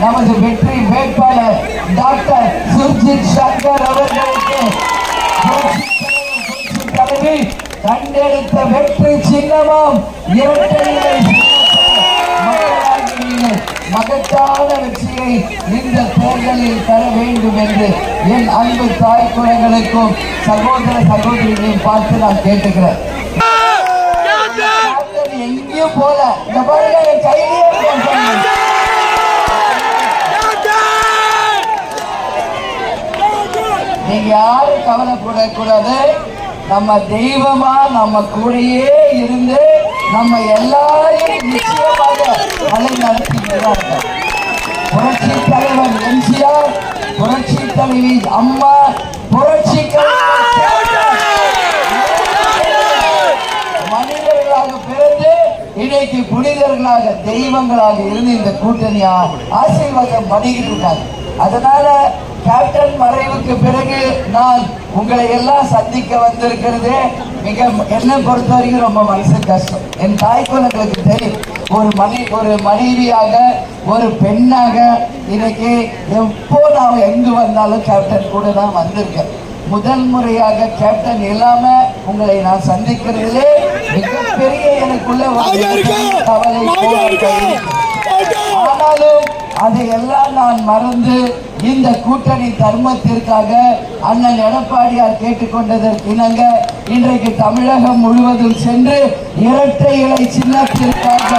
நமது வெற்றி வேட்பாளர் டாக்டர் சுர்ஜித் சங்கர் அவர்களுக்கு தலைவி கண்டெடுத்த வெற்றி சின்னமும் இரட்டை இலை மகத்தான வெற்றியை இந்த தேர்தலில் தர வேண்டும் என்று என் அன்பு தாய் குழந்தைகளுக்கும் சகோதர சகோதரிகளையும் பார்த்து நான் கேட்டுக்கிறேன். எங்கேயும் போல இந்த பாருங்க கையிலேயே நீங்க யாரும் கவலைப்படக்கூடாது. நம்ம தெய்வமா நம்ம கூடயே இருந்து நம்ம எல்லாரையும் நிச்சயமாக வழி நடத்திக்கிறார். புரட்சி தலைவர் எம்ஜிஆர், புரட்சி தலைவி அம்மா, புரட்சி மனிதர்களாக பிறந்து இன்னைக்கு புனிதர்களாக தெய்வங்களாக இருந்து இந்த கூட்டணியா ஆசீர்வாதம் பண்ணிக்கிட்டு இருக்காங்க. அதனால கேப்டன் மறைவுக்கு பிறகு நான் உங்களை எல்லாம் சந்திக்க வந்திருக்கிறது மிக என்னை பொறுத்த வரைக்கும் ரொம்ப மனசு கஷ்டம். என் தாய் குழந்தைகளுக்கு தெரியும், ஒரு மனைவியாக ஒரு பெண்ணாக இன்னைக்கு எப்போ நான் எங்கு வந்தாலும் கேப்டன் கூட தான் வந்திருக்கேன். முதல் முறையாக கேப்டன் இல்லாம உங்களை நான் சந்திக்கிறதுலே மிகப்பெரிய எனக்குள்ள கவலை. ஆனாலும் அதையெல்லாம் நான் மறந்து இந்த கூட்டணி தர்மத்திற்காக அண்ணன் எடப்பாடியார் கேட்டுக்கொண்டதற்கு இணங்க இன்றைக்கு தமிழகம் முழுவதும் சென்று இரட்டை இலை சின்னத்திற்காக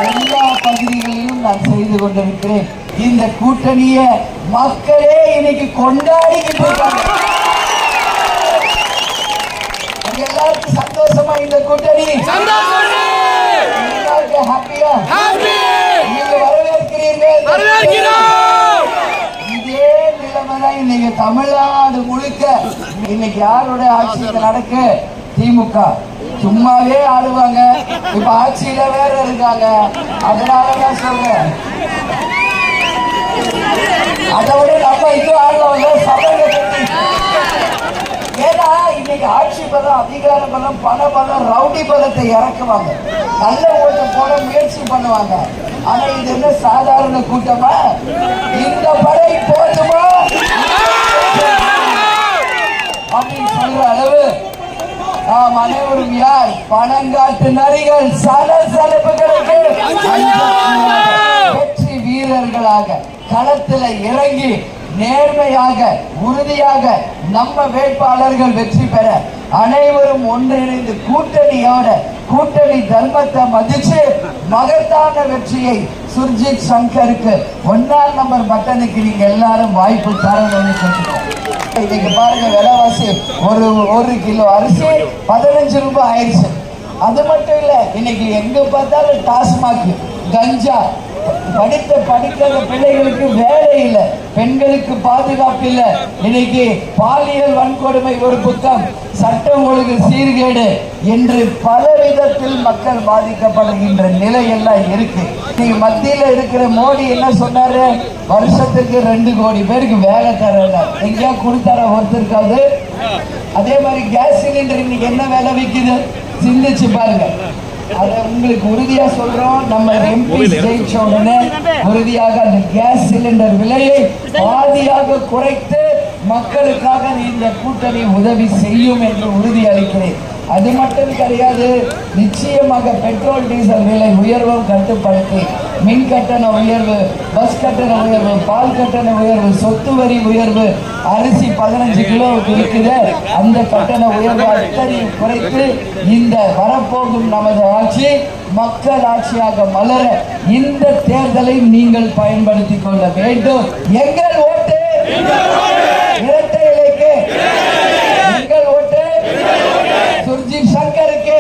எல்லா பகுதிகளிலும் நான் செய்து கொண்டிருக்கிறேன். இந்த கூட்டணியை மக்களே இன்னைக்கு கொண்டாடிக்கிட்டு இருக்காங்க. எல்லாருக்கும் சந்தோஷமா இந்த கூட்டணி ஹாப்பியா நீங்க வரவேற்கிறீர்கள். இதே நிலைமைதான் இன்னைக்கு தமிழ்நாடு முழுக்க. இன்னைக்கு யாரோட ஆட்சி நடக்கு? திமுக சும்மாவே ஆடுவாங்க, இப்ப ஆட்சியில வேற இருக்காங்க. அதனாலதான் சொல்றேன், அதை விட நம்ம இன்னும் ஆடுவாங்க சபையை பத்தி. ஏன்னா இன்னைக்கு ஆட்சி பலம், அதிகார பலம், பண பலம், ரவுடி பலத்தை இறக்குவாங்க, நல்ல ஓட்டு போட முயற்சி பண்ணுவாங்க. ஆனா இது என்ன சாதாரண கூட்டமா? இந்த படை போதுமா அப்படின்னு சொல்ற அளவு நாம் அனைவரும் யார்? பணங்காட்டு நரிகள், சலசலப்புகளுக்கு வெற்றி வீரர்களாக களத்தில் இறங்கி நேர்மையாக உறுதியாக நம்ம வேட்பாளர்கள் வெற்றி பெற அனைவரும் ஒன்றிணைந்து கூட்டணி தர்மத்தை மதிச்சு மகத்தான வெற்றியை சுர்ஜித் சங்கருக்கு 1ஆம் நம்பர் பட்டனுக்கு நீங்க எல்லாரும் வாய்ப்பு தரணும்னு சொல்லுங்க. இன்னைக்கு பாருங்க, விலைவாசி ஒரு கிலோ அரிசி 15 ரூபாய் ஆயிடுச்சு. அது மட்டும் இல்ல, இன்னைக்கு எங்க பார்த்தாலும் டாஸ்மாக், கஞ்சா, படிக்கிற பிள்ளைகளுக்கு வேலை இல்லை, பெண்களுக்கு பாதுகாப்பு இல்லை. இன்னைக்கு பாலியல் வன்கொடுமை ஒரு பக்கம், சட்டம் ஒழுங்கு சீர்கேடு என்று பல விதத்தில் மக்கள் பாதிக்கப்படுகின்ற நிலை எல்லாம் இருக்கு. நீங்க மத்தியில இருக்கிற மோடி என்ன சொன்னாரு? வருஷத்துக்கு 2 கோடி பேருக்கு வேலை தரல. எங்கேயா கொடுத்தார ஒருத்தருக்காது? அதே மாதிரி கேஸ் சிலிண்டர் இன்னைக்கு என்ன வேலை விற்குது சிந்திச்சு பாருங்க. அதை உங்களுக்கு உறுதியா சொல்றோம், நம்ம எம்பி ஜெயிச்ச உடனே உறுதியாக அந்த கேஸ் சிலிண்டர் விலையை பாதியாக குறைத்து மக்களுக்காக இந்த கூட்டணி உதவி செய்யும் என்று உறுதி அளிக்கிறேன். அது மட்டும் கிடையாது, நிச்சயமாக பெட்ரோல் டீசல் விலை உயர்வும் கட்டுப்படுத்தி மின் கட்டண உயர்வு, பஸ் கட்டண உயர்வு, பால் கட்டண உயர்வு, சொத்து வரி உயர்வு, அரிசி 15 கிலோவுக்கு இருக்குது, அந்த கட்டண உயர்வு அத்தனையும் குறைத்து இந்த வரப்போகும் நமது ஆட்சி மக்கள் ஆட்சியாக மலர இந்த தேர்தலை நீங்கள் பயன்படுத்திக் கொள்ள வேண்டும். எங்கள் ஓட்டு இரட்டை இலைக்கு, எங்கள் ஓட்டு சுர்ஜித் சங்கருக்கு.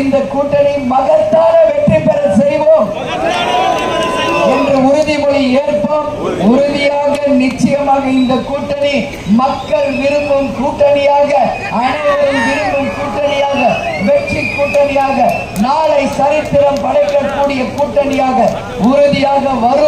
இந்த கூட்டணி மகத்தான வெற்றி பெற செய்வோம் என்று உறுதிமொழி ஏற்போம். உறுதியாக நிச்சயமாக இந்த கூட்டணி மக்கள் விரும்பும் கூட்டணியாக, அனைவரும் விரும்பும் கூட்டணியாக, வெற்றி கூட்டணியாக, நாளை சரித்திரம் படைக்கக்கூடிய கூட்டணியாக உறுதியாக வரும்.